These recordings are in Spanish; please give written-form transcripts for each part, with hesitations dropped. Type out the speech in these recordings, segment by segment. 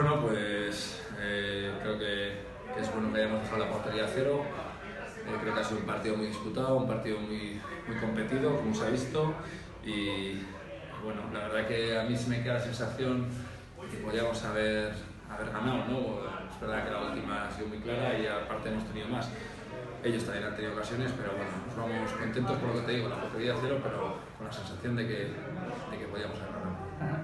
Bueno, pues creo que es bueno que hayamos dejado la portería a cero. Creo que ha sido un partido muy disputado, un partido muy competido, como se ha visto. Y bueno, la verdad que a mí se me queda la sensación de que podíamos haber ganado, ¿no? Es verdad que la última ha sido muy clara y aparte hemos tenido más. Ellos también han tenido ocasiones, pero bueno, nos vamos contentos por lo que te digo, la portería a cero, pero con la sensación de que podíamos haber ganado.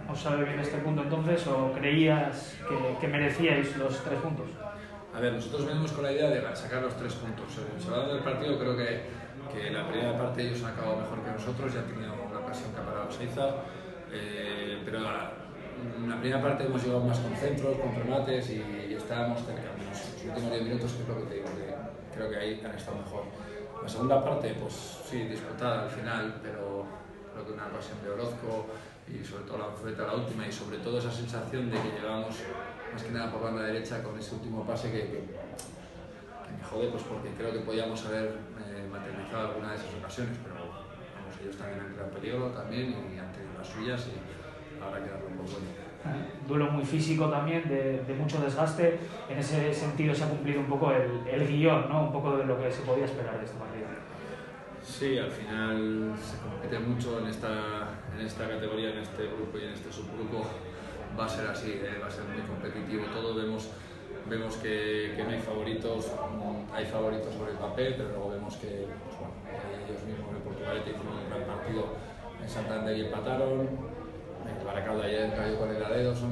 ¿Os sabe bien este punto entonces o creías que merecíais los 3 puntos? A ver, nosotros venimos con la idea de sacar los 3 puntos. Se va dando el partido, creo que la primera parte ellos han acabado mejor que nosotros, ya han tenido una ocasión que ha parado Seiza, pero en la primera parte hemos llegado más con centros, con remates y estábamos cerca. Los últimos 10 minutos es lo que te digo, que creo que ahí han estado mejor. La segunda parte, pues sí, disputada al final, pero creo que una ocasión de Orozco y sobre todo la Feta la última y sobre todo esa sensación de que llegábamos más que nada por banda derecha con ese último pase que me jode, pues porque creo que podíamos haber materializado alguna de esas ocasiones, pero vamos, ellos también han creado peligro también y han tenido las suyas y habrá que darle un poco bueno. Duelo muy físico también, de mucho desgaste. En ese sentido se ha cumplido un poco el guión, ¿no? Un poco de lo que se podía esperar de este partido. Sí, al final se compite mucho en esta categoría, en este grupo y en este subgrupo. Va a ser así, va a ser muy competitivo todo. Vemos que no hay favoritos, hay favoritos sobre el papel, pero luego vemos que pues bueno, ellos mismos en Portugalete hicieron un gran partido en Santander y empataron. El Baracaldo ayer cayó con el Laredo. Son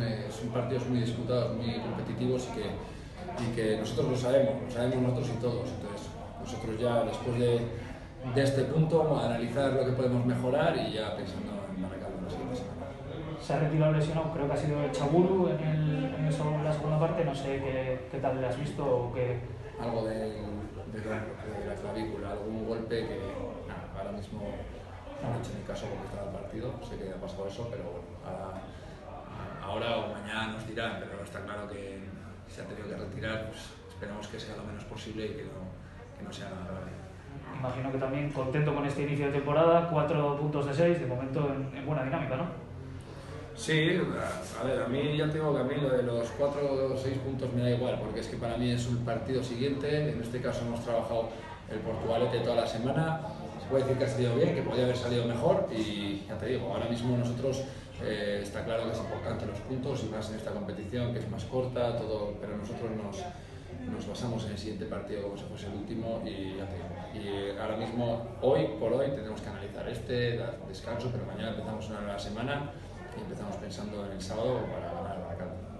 partidos muy disputados, muy competitivos y que nosotros lo sabemos nosotros y todos. Entonces, nosotros ya después de este punto analizar lo que podemos mejorar y ya pensando en Baracaldo la siguiente semana. Se ha retirado lesionado, creo que ha sido Chaburu en la segunda parte, no sé qué tal le has visto o qué. Algo de la clavícula, algún golpe que ahora mismo no he hecho ni caso porque estaba el partido, sé que ha pasado eso, pero bueno, ahora o mañana nos dirán, pero está claro que se ha tenido que retirar, pues esperamos que sea lo menos posible y que no sea nada grave. Imagino que también contento con este inicio de temporada, 4 puntos de 6, de momento en buena dinámica, ¿no? Sí, a ver, a mí ya tengo que a mí lo de los 4 o 6 puntos me da igual, porque es que para mí es un partido siguiente. En este caso hemos trabajado el Portugalete toda la semana, se puede decir que ha salido bien, que podría haber salido mejor y ya te digo, ahora mismo nosotros está claro que es importante los puntos y más en esta competición que es más corta, todo, pero nosotros nos basamos en el siguiente partido como si fuese el último y ya te digo. Y ahora mismo, hoy por hoy, tenemos que analizar dar descanso, pero mañana empezamos una nueva semana y empezamos pensando en el sábado para